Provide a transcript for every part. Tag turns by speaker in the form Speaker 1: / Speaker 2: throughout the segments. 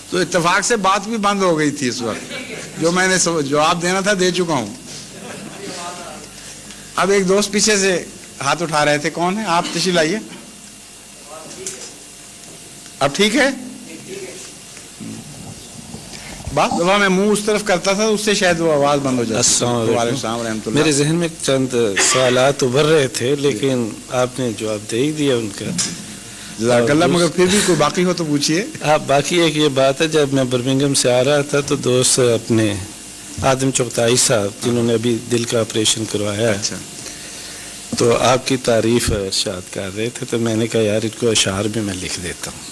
Speaker 1: تو اتفاق سے بات بھی بند ہو گئی تھی اس وقت، جو میں نے جواب دینا تھا دے چکا ہوں۔ اب ایک دوست پیچھے سے ہاتھ اٹھا رہے تھے، کون ہے آپ؟ تشریف لائیے۔ اب ٹھیک ہے؟ بعض دفعہ میں منہ اس طرف کرتا تھا اس سے شاید وہ آواز بند ہو جاتی۔
Speaker 2: السلام
Speaker 1: وعلیکم
Speaker 2: علیکم۔
Speaker 1: السلام ورحمۃ اللہ۔
Speaker 2: میرے ذہن میں چند سوالات ابھر رہے تھے لیکن آپ نے جواب دے ہی دیا ان کا۔
Speaker 1: جزاک اللہ، مگر پھر بھی کوئی باقی ہو تو پوچھیے۔
Speaker 2: باقی ایک یہ بات ہے، جب میں برمنگھم سے آ رہا تھا تو دوست اپنے آدم چغتائی صاحب جنہوں نے ابھی دل کا آپریشن کروایا ہے،
Speaker 1: اچھا،
Speaker 2: تو آپ کی تعریف ارشاد کر رہے تھے، تو میں نے کہا یار ان کو اشعار بھی میں لکھ دیتا ہوں،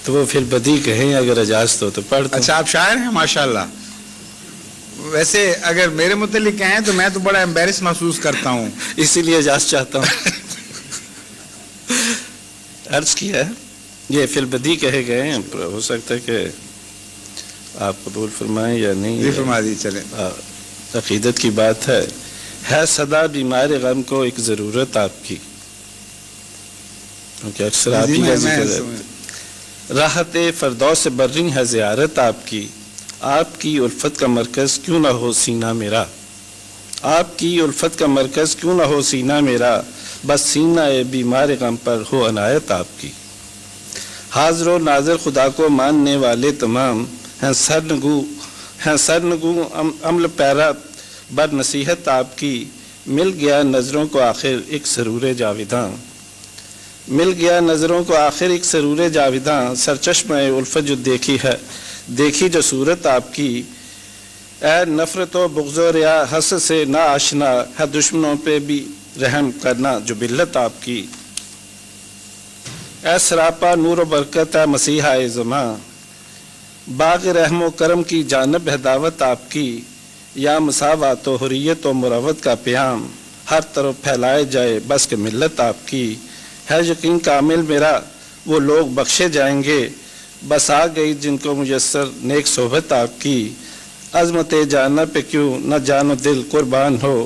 Speaker 2: تو وہ پھر بدی کہیں اگر اجازت ہو تو پڑھ دوں۔
Speaker 1: اچھا آپ شاعر ہیں ماشاءاللہ۔ ویسے اگر میرے متعلق کہیں تو میں تو بڑا امبیرس محسوس کرتا ہوں،
Speaker 2: اسی لیے اجازت چاہتا ہوں۔ عرض کیا ہے یہ فی البدی کہے گئے ہیں، ہو سکتا ہے کہ آپ قبول فرمائیں یا نہیں۔
Speaker 1: جی فرما دی چلیں۔
Speaker 2: عقیدت کی بات ہے صدا بیمار غم کو ایک ضرورت آپ کی، کیونکہ اکثر آپ ہی کا ذکر ہے۔ راحت فردوس برین ہے زیارت آپ کی، آپ کی الفت کا مرکز کیوں نہ ہو سینہ میرا، آپ کی الفت کا مرکز کیوں نہ ہو سینہ میرا، بس سینہ بیمار غم پر ہو عنایت آپ کی۔ حاضر و ناظر خدا کو ماننے والے تمام ہیں سرنگو عمل پیرا بر نصیحت آپ کی، مل گیا نظروں کو آخر ایک سرور جاویداں، مل گیا نظروں کو آخر ایک سرور جاویداں، سرچشمہ الفت جو دیکھی ہے، دیکھی جو صورت آپ کی، اے نفرت و بغض و ریا حسد سے نا آشنا ہے، دشمنوں پہ بھی رحم کرنا جو بلت آپ کی، اے سراپا نور و برکت ہے مسیحا زماں، باغ رحم و کرم کی جانب ہے دعوت آپ کی، یا مساوات و حریت و مروت کا پیام ہر طرف پھیلائے جائے بس کہ ملت آپ کی، ہے یقین کامل میرا وہ لوگ بخشے جائیں گے، بس آ گئی جن کو میسر نیک صحبت آپ کی، عظمت جانا پہ کیوں نہ جانو دل قربان ہو،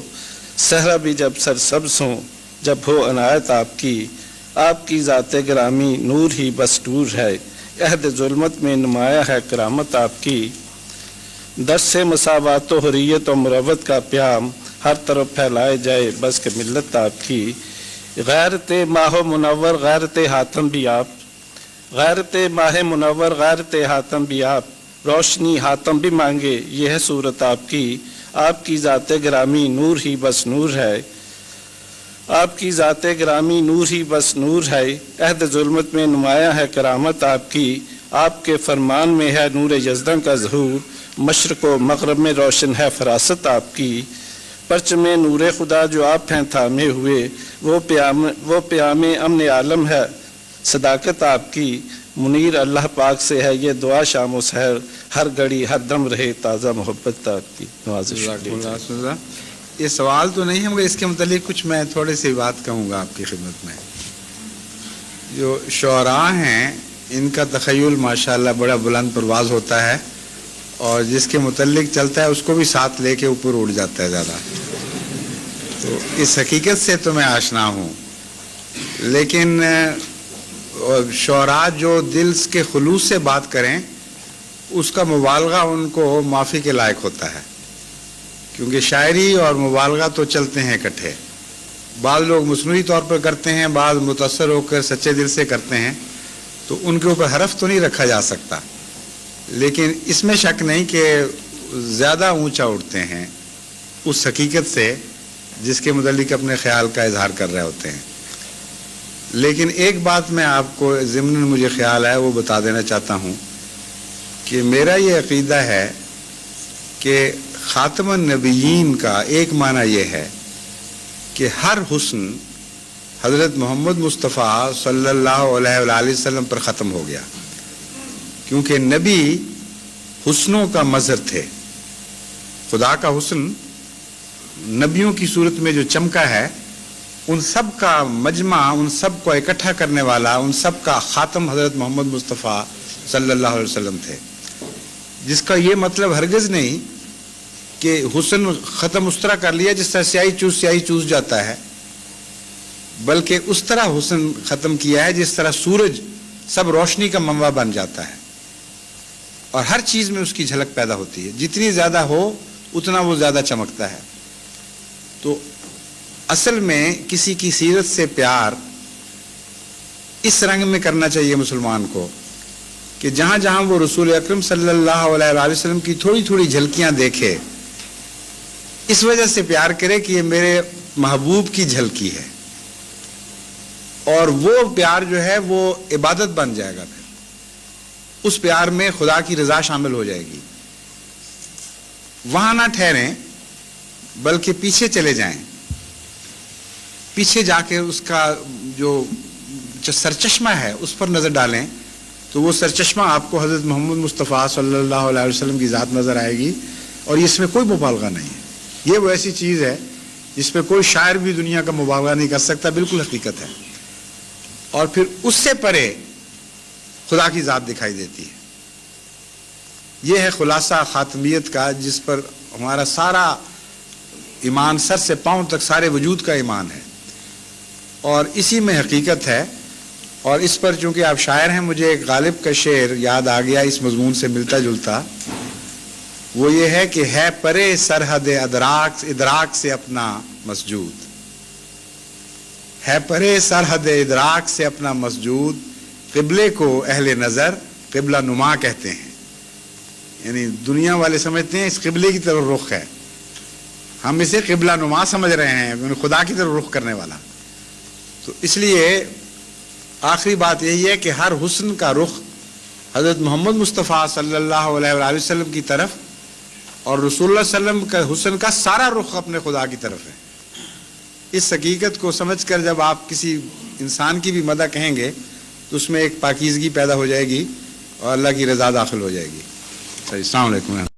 Speaker 2: صحرا بھی جب سرسبز ہوں جب ہو عنایت آپ کی، آپ کی ذات گرامی نور ہی بس نور ہے، عہد ظلمت میں نمایاں ہے کرامت آپ کی، درس سے مساوات و حریت و مروت کا پیام ہر طرف پھیلائے جائے بس کہ ملت آپ کی، غیرت ماہ منور غیرت حاتم بھی آپ، غیرت ماہ منور غیرت حاتم بھی آپ، روشنی حاتم بھی مانگے یہ ہے صورت آپ کی ذات گرامی نور ہی بس نور ہے، آپ کی ذات گرامی نور ہی بس نور ہے، عہد ظلمت میں نمایاں ہے کرامت آپ کی، آپ کے فرمان میں ہے نور یزداں کا ظہور، مشرق و مغرب میں روشن ہے فراست آپ کی، پرچم نور خدا جو آپ ہیں تھامے ہوئے، وہ پیام امن عالم ہے صداقت آپ کی، منیر اللہ پاک سے ہے یہ دعا شام و سحر، ہر گھڑی ہر دم رہے تازہ محبت آپ کی۔ نوازش
Speaker 1: یہ سوال تو نہیں ہے مگر اس کے متعلق کچھ میں تھوڑی سی بات کہوں گا آپ کی خدمت میں۔ جو شعراء ہیں ان کا تخیل ماشاءاللہ بڑا بلند پرواز ہوتا ہے، اور جس کے متعلق چلتا ہے اس کو بھی ساتھ لے کے اوپر اڑ جاتا ہے زیادہ، تو اس حقیقت سے تو میں آشنا ہوں، لیکن شعراء جو دل کے خلوص سے بات کریں اس کا مبالغہ ان کو معافی کے لائق ہوتا ہے، کیونکہ شاعری اور مبالغہ تو چلتے ہیں اکٹھے، بعض لوگ مصنوعی طور پر کرتے ہیں، بعض متاثر ہو کر سچے دل سے کرتے ہیں، تو ان کے اوپر حرف تو نہیں رکھا جا سکتا، لیکن اس میں شک نہیں کہ زیادہ اونچا اٹھتے ہیں اس حقیقت سے جس کے متعلق اپنے خیال کا اظہار کر رہے ہوتے ہیں۔ لیکن ایک بات میں آپ کو ضمن مجھے خیال ہے وہ بتا دینا چاہتا ہوں کہ میرا یہ عقیدہ ہے کہ خاتم النبیین کا ایک معنی یہ ہے کہ ہر حسن حضرت محمد مصطفیٰ صلی اللہ علیہ وآلہ وسلم پر ختم ہو گیا، کیونکہ نبی حسنوں کا مظہر تھے، خدا کا حسن نبیوں کی صورت میں جو چمکا ہے ان سب کا مجمع، ان سب کو اکٹھا کرنے والا، ان سب کا خاتم حضرت محمد مصطفیٰ صلی اللہ علیہ وسلم تھے، جس کا یہ مطلب ہرگز نہیں کہ حسن ختم اس طرح کر لیا جس طرح سیاہی چوس جاتا ہے، بلکہ اس طرح حسن ختم کیا ہے جس طرح سورج سب روشنی کا منبع بن جاتا ہے اور ہر چیز میں اس کی جھلک پیدا ہوتی ہے، جتنی زیادہ ہو اتنا وہ زیادہ چمکتا ہے۔ تو اصل میں کسی کی سیرت سے پیار اس رنگ میں کرنا چاہیے مسلمان کو کہ جہاں جہاں وہ رسول اکرم صلی اللہ علیہ وآلہ وسلم کی تھوڑی تھوڑی جھلکیاں دیکھے، اس وجہ سے پیار کرے کہ یہ میرے محبوب کی جھلکی ہے، اور وہ پیار جو ہے وہ عبادت بن جائے گا۔ پھر اس پیار میں خدا کی رضا شامل ہو جائے گی۔ وہاں نہ ٹھہریں بلکہ پیچھے چلے جائیں، پیچھے جا کے اس کا جو سرچشمہ ہے اس پر نظر ڈالیں تو وہ سرچشمہ آپ کو حضرت محمد مصطفیٰ صلی اللہ علیہ وسلم کی ذات نظر آئے گی، اور اس میں کوئی مبالغہ نہیں ہے۔ یہ وہ ایسی چیز ہے جس پہ کوئی شاعر بھی دنیا کا مبالغہ نہیں کر سکتا، بالکل حقیقت ہے۔ اور پھر اس سے پرے خدا کی ذات دکھائی دیتی ہے۔ یہ ہے خلاصہ خاتمیت کا، جس پر ہمارا سارا ایمان سر سے پاؤں تک سارے وجود کا ایمان ہے، اور اسی میں حقیقت ہے۔ اور اس پر چونکہ آپ شاعر ہیں، مجھے ایک غالب کا شعر یاد آ گیا اس مضمون سے ملتا جلتا، وہ یہ ہے کہ ہے پرے سرحد ادراک سے اپنا مسجود، ہے پرے سرحد ادراک سے اپنا مسجود، قبلے کو اہل نظر قبلہ نما کہتے ہیں۔ یعنی دنیا والے سمجھتے ہیں اس قبلے کی طرف رخ ہے، ہم اسے قبلہ نما سمجھ رہے ہیں، خدا کی طرف رخ کرنے والا۔ تو اس لیے آخری بات یہی ہے کہ ہر حسن کا رخ حضرت محمد مصطفیٰ صلی اللہ علیہ وآلہ وسلم کی طرف، اور رسول اللہ صلی اللہ علیہ وسلم کا حسن کا سارا رخ اپنے خدا کی طرف ہے۔ اس حقیقت کو سمجھ کر جب آپ کسی انسان کی بھی مدح کہیں گے تو اس میں ایک پاکیزگی پیدا ہو جائے گی اور اللہ کی رضا داخل ہو جائے گی۔ السلام علیکم۔